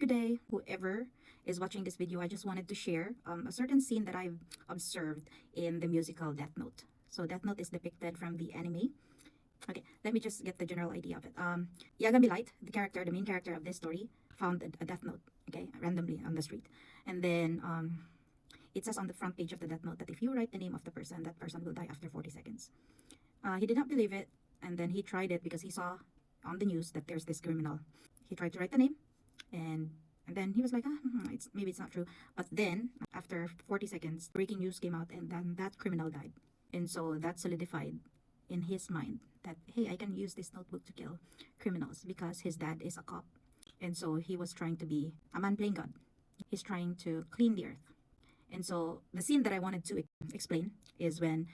Good day, whoever is watching this video. I just wanted to share a certain scene that I've observed in the musical Death Note. So Death Note is depicted from the anime. Okay, let me just get the general idea of it. Yagami Light, the main character of this story, found a Death Note, okay, randomly on the street. And then it says on the front page of the Death Note that if you write the name of the person, that person will die after 40 seconds. He did not believe it, and then he tried it because he saw on the news that there's this criminal. He tried to write the name, and then he was like, maybe it's not true. But then after 40 seconds, breaking news came out, and then that criminal died. And so that solidified in his mind that, hey, I can use this notebook to kill criminals because his dad is a cop. And so he was trying to be a man playing God. He's trying to clean the earth. And so the scene that I wanted to explain is when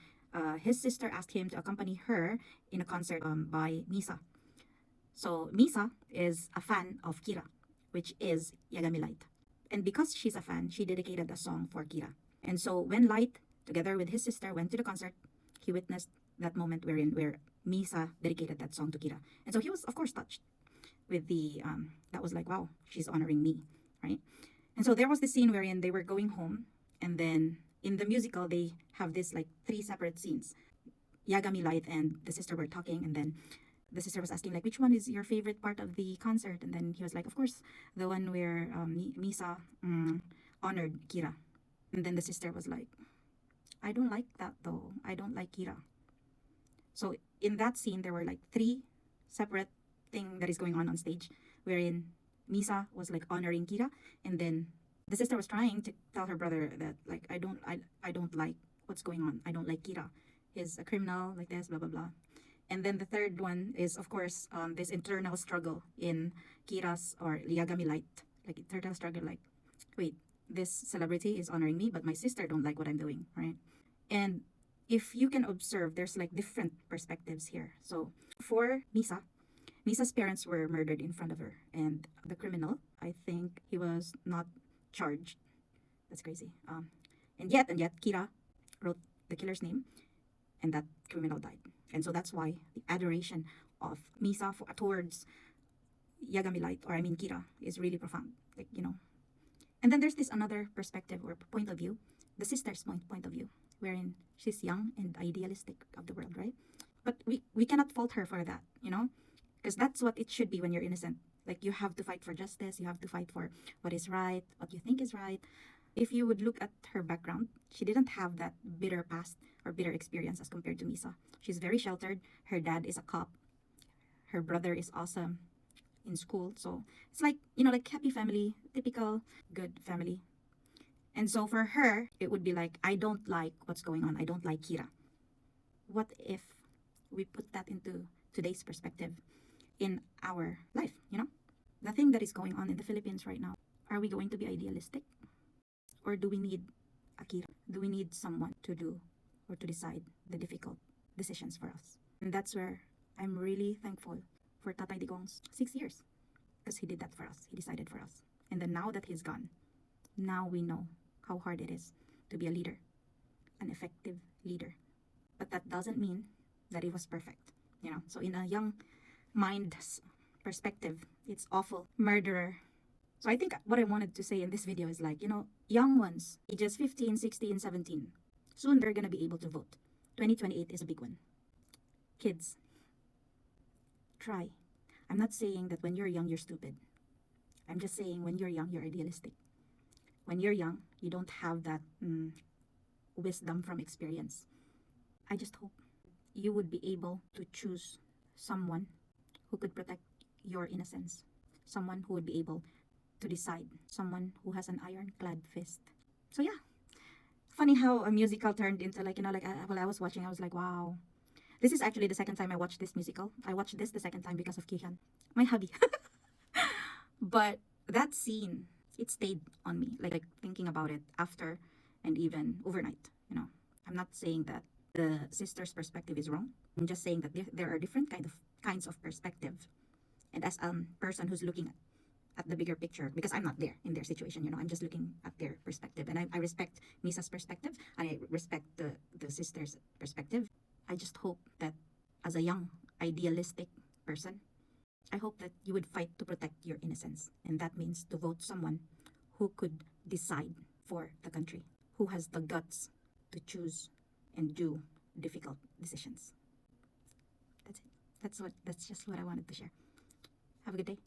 his sister asked him to accompany her in a concert by Misa. So Misa is a fan of Kira, which is Yagami Light. And because she's a fan, she dedicated a song for Kira. And so when Light, together with his sister, went to the concert, he witnessed that moment where Misa dedicated that song to Kira. And so he was, of course, touched with that was like, wow, she's honoring me, right? And so there was this scene wherein they were going home, and then in the musical, they have this like 3 separate scenes. Yagami Light and the sister were talking, and then the sister was asking like, which one is your favorite part of the concert? And then he was like, of course, the one where Misa honored Kira. And then the sister was like, I don't like that though. I don't like Kira. So in that scene, there were like 3 separate thing that is going on stage, wherein Misa was like honoring Kira, and then the sister was trying to tell her brother that like, I don't like what's going on. I don't like Kira. He's a criminal like this, blah blah blah. And then the third one is, of course, this internal struggle in Kira's or Yagami Light, like internal struggle, like, wait, this celebrity is honoring me, but my sister don't like what I'm doing, right? And if you can observe, there's like different perspectives here. So for Misa's parents were murdered in front of her, and the criminal, I think he was not charged. That's crazy. And yet Kira wrote the killer's name, and that criminal died. And so that's why the adoration of Misa towards Yagami Light, or I mean Kira, is really profound. Like, you know. And then there's this another perspective or point of view, the sister's point of view, wherein she's young and idealistic of the world, right? But we cannot fault her for that, you know? Because that's what it should be when you're innocent. Like, you have to fight for justice, you have to fight for what is right, what you think is right. If you would look at her background, she didn't have that bitter past or bitter experience as compared to Misa. She's very sheltered. Her dad is a cop. Her brother is awesome in school. So it's like, you know, like happy family, typical good family. And so for her, it would be like, I don't like what's going on. I don't like Kira. What if we put that into today's perspective in our life, you know? The thing that is going on in the Philippines right now, are we going to be idealistic? Or do we need a Kira? Do we need someone to do or to decide the difficult decisions for us? And that's where I'm really thankful for Tatay Digong's 6 years, because he did that for us. He decided for us. And then now that he's gone, now we know how hard it is to be a leader, an effective leader. But that doesn't mean that he was perfect, you know? So in a young mind's perspective, it's awful. Murderer. So I think what I wanted to say in this video is like, you know, young ones, ages 15, 16, 17, soon they're going to be able to vote. 2028 is a big one. Kids, try. I'm not saying that when you're young, you're stupid. I'm just saying when you're young, you're idealistic. When you're young, you don't have that wisdom from experience. I just hope you would be able to choose someone who could protect your innocence. Someone who would be able to decide. Someone who has an ironclad fist. So yeah, funny how a musical turned into like, you know, like while I was watching, I was like, wow. This is actually the second time I watched this musical. I watched this the second time because of Kihan, my hubby. But that scene, it stayed on me, like thinking about it after and even overnight, you know. I'm not saying that the sister's perspective is wrong. I'm just saying that there are different kinds of perspective. And as a person who's looking at the bigger picture, because I'm not there in their situation, you know, I'm just looking at their perspective. And I respect Misa's perspective, and I respect the sister's perspective. I just hope that as a young, idealistic person, I hope that you would fight to protect your innocence, and that means to vote someone who could decide for the country, who has the guts to choose and do difficult decisions. That's it. That's just what I wanted to share. Have a good day.